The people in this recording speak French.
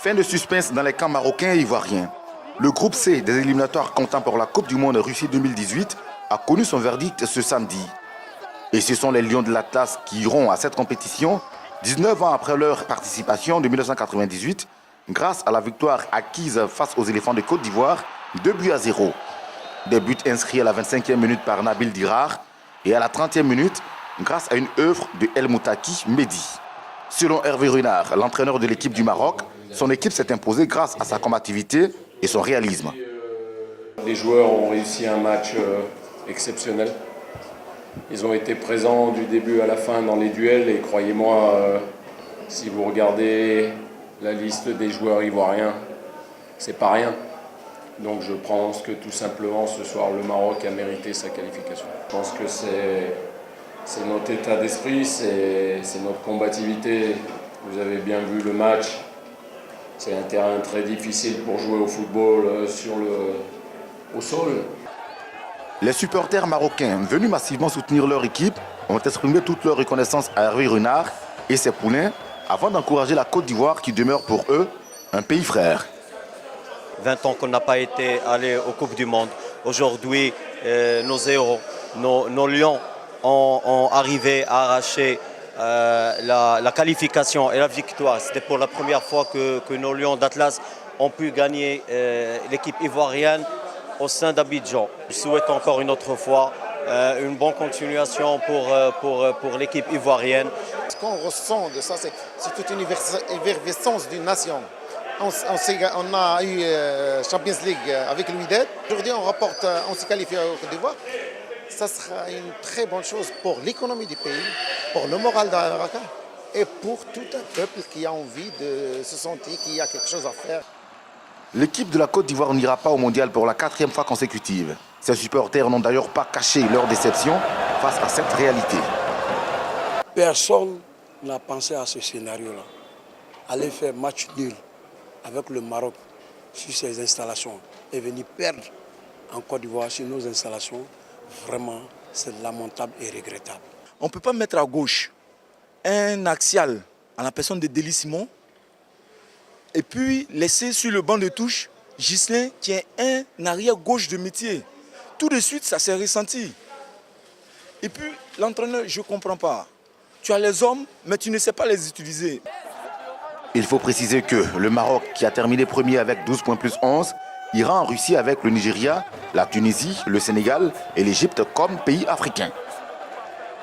Fin de suspense dans les camps marocains et ivoiriens. Le groupe C des éliminatoires comptant pour la Coupe du Monde Russie 2018 a connu son verdict ce samedi. Et ce sont les Lions de l'Atlas qui iront à cette compétition 19 ans après leur participation de 1998 grâce à la victoire acquise face aux éléphants de Côte d'Ivoire 2-0. Des buts inscrits à la 25e minute par Nabil Dirar et à la 30e minute grâce à une œuvre de El Moutaki Mehdi. Selon Hervé Renard, l'entraîneur de l'équipe du Maroc, son équipe s'est imposée grâce à sa combativité et son réalisme. Les joueurs ont réussi un match exceptionnel. Ils ont été présents du début à la fin dans les duels et croyez-moi, si vous regardez la liste des joueurs ivoiriens, c'est pas rien. Donc je pense que tout simplement ce soir le Maroc a mérité sa qualification. Je pense que c'est notre état d'esprit, c'est notre combativité. Vous avez bien vu le match. C'est un terrain très difficile pour jouer au football au sol. Les supporters marocains venus massivement soutenir leur équipe ont exprimé toute leur reconnaissance à Hervé Renard et ses poulains avant d'encourager la Côte d'Ivoire qui demeure pour eux un pays frère. 20 ans qu'on n'a pas été allé aux Coupes du Monde. Aujourd'hui, nos héros, nos lions ont arrivé à arracher la qualification et la victoire. C'était pour la première fois que nos lions d'Atlas ont pu gagner l'équipe ivoirienne au sein d'Abidjan. Je souhaite encore une autre fois une bonne continuation pour l'équipe ivoirienne. Ce qu'on ressent de ça, c'est toute une effervescence d'une nation. On a eu Champions League avec le Wydad. Aujourd'hui, on s'est qualifié au Côte d'Ivoire. Ça sera une très bonne chose pour l'économie du pays, pour le moral d'Araka et pour tout un peuple qui a envie de se sentir qu'il y a quelque chose à faire. L'équipe de la Côte d'Ivoire n'ira pas au mondial pour la 4e fois consécutive. Ses supporters n'ont d'ailleurs pas caché leur déception face à cette réalité. Personne n'a pensé à ce scénario-là. Aller faire match nul avec le Maroc sur ses installations et venir perdre en Côte d'Ivoire sur nos installations, vraiment, c'est lamentable et regrettable. On ne peut pas mettre à gauche un axial à la personne de Délis Simon et puis laisser sur le banc de touche Ghislain qui est un arrière-gauche de métier. Tout de suite, ça s'est ressenti. Et puis, l'entraîneur, je ne comprends pas. Tu as les hommes, mais tu ne sais pas les utiliser. Il faut préciser que le Maroc, qui a terminé premier avec 12 points plus 11, ira en Russie avec le Nigeria, la Tunisie, le Sénégal et l'Égypte comme pays africains.